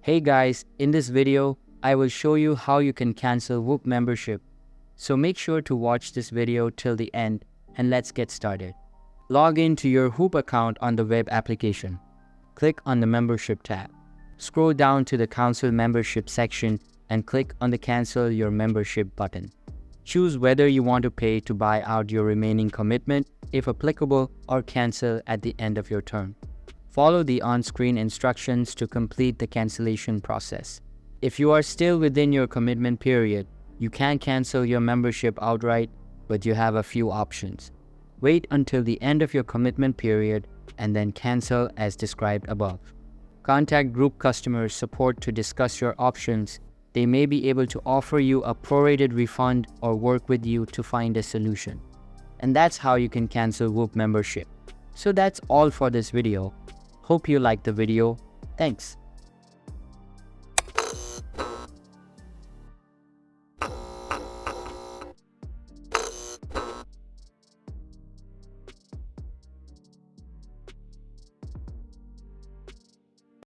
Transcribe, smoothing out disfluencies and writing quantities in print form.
Hey guys, in this video, I will show you how you can cancel Whoop membership. So make sure to watch this video till the end and let's get started. Log in to your Whoop account on the web application. Click on the membership tab. Scroll down to the cancel membership section and click on the cancel your membership button. Choose whether you want to pay to buy out your remaining commitment if applicable or cancel at the end of your term. Follow the on-screen instructions to complete the cancellation process. If you are still within your commitment period, you can cancel your membership outright, but you have a few options. Wait until the end of your commitment period and then cancel as described above. Contact group customer support to discuss your options. They may be able to offer you a prorated refund or work with you to find a solution. And that's how you can cancel Whoop membership. So that's all for this video. Hope you liked the video. Thanks.